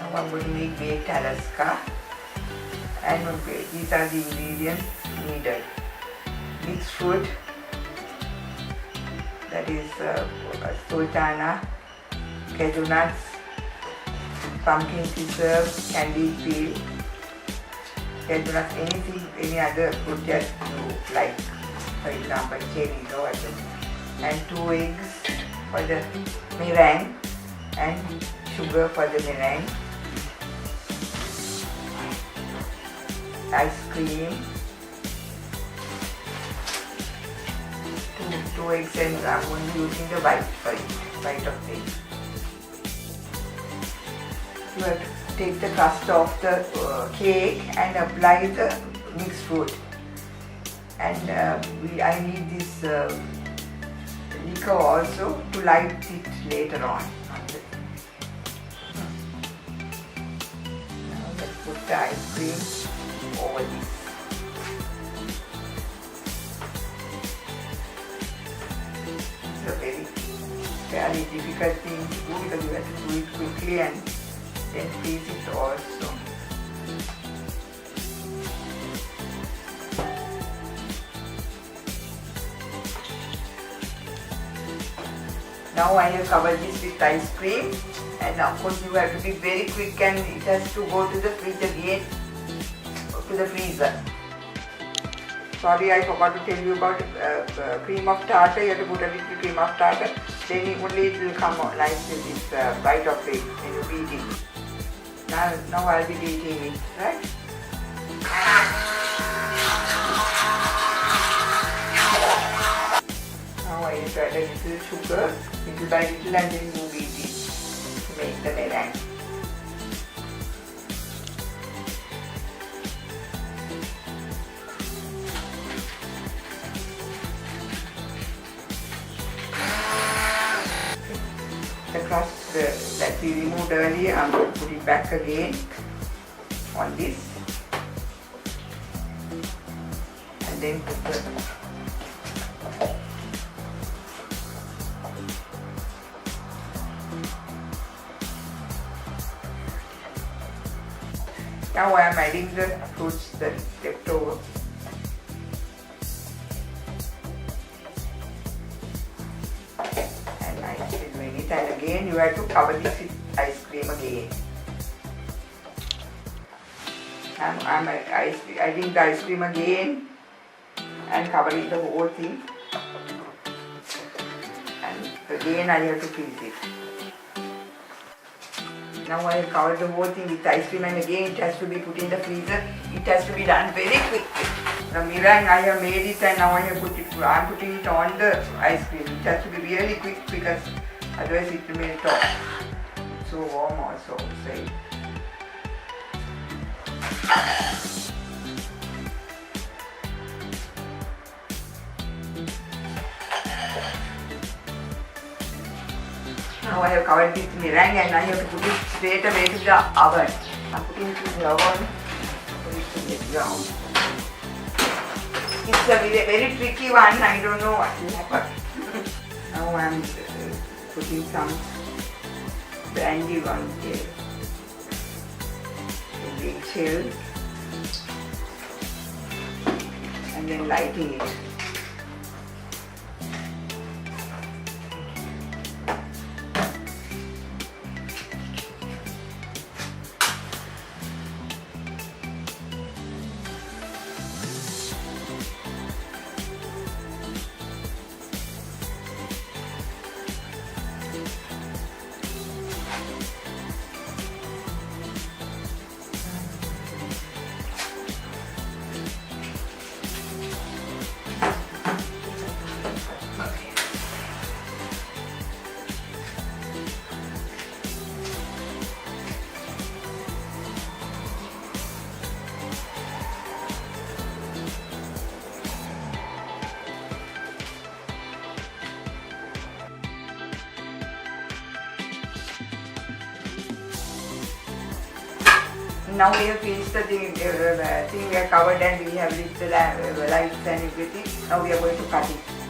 Now I'm going to make baked Alaska, and these are the ingredients needed. Mixed fruit, that is sultana, Cadjunuts, pumpkin preserve, candied peel, Cadjunuts, anything, any other fruit that you like, for example cherries or whatever, and 2 eggs for the meringue and sugar for the meringue, ice cream, 2 eggs, and I'm only using the white of egg. You have to take the crust off the cake and apply the mixed fruit. And I need this liquor also to light it later on. Now let's put the ice cream over this. It's a very difficult thing to do because you have to do it quickly and then freeze it also. Now I have covered this with ice cream, and of course you have to be very quick, and it has to go to the fridge again, to the freezer. Sorry, I forgot to tell you about cream of tartar. You have to put a little cream of tartar, then only it will come out nice with this bite of it when you beat it. Now I'll be beating it, right? Now I have to add a little sugar, little by little, and then you beat it to make the meringue. The crust that we removed earlier, I'm going to put it back again on this, and then put the now I am adding the fruits that left over. And I will make it, and again you have to cover this with ice cream again. I'm adding the ice cream again and covering the whole thing, and again I have to freeze it. Now I have covered the whole thing with ice cream, and again it has to be put in the freezer. It has to be done very quickly. The meringue I have made it, and now I am putting it on the ice cream. It has to be really quick because otherwise it will melt off. It's so warm also outside. Now I have covered with meringue, and I have to put it straight away to the oven. I'm putting it in the oven for it to get brown. It's a very tricky one, I don't know what will happen. Now I am putting some brandy on here. A big shell, and then lighting it. Now we have finished the thing we have covered, and we have lit the lights and everything. Now we are going to cut it.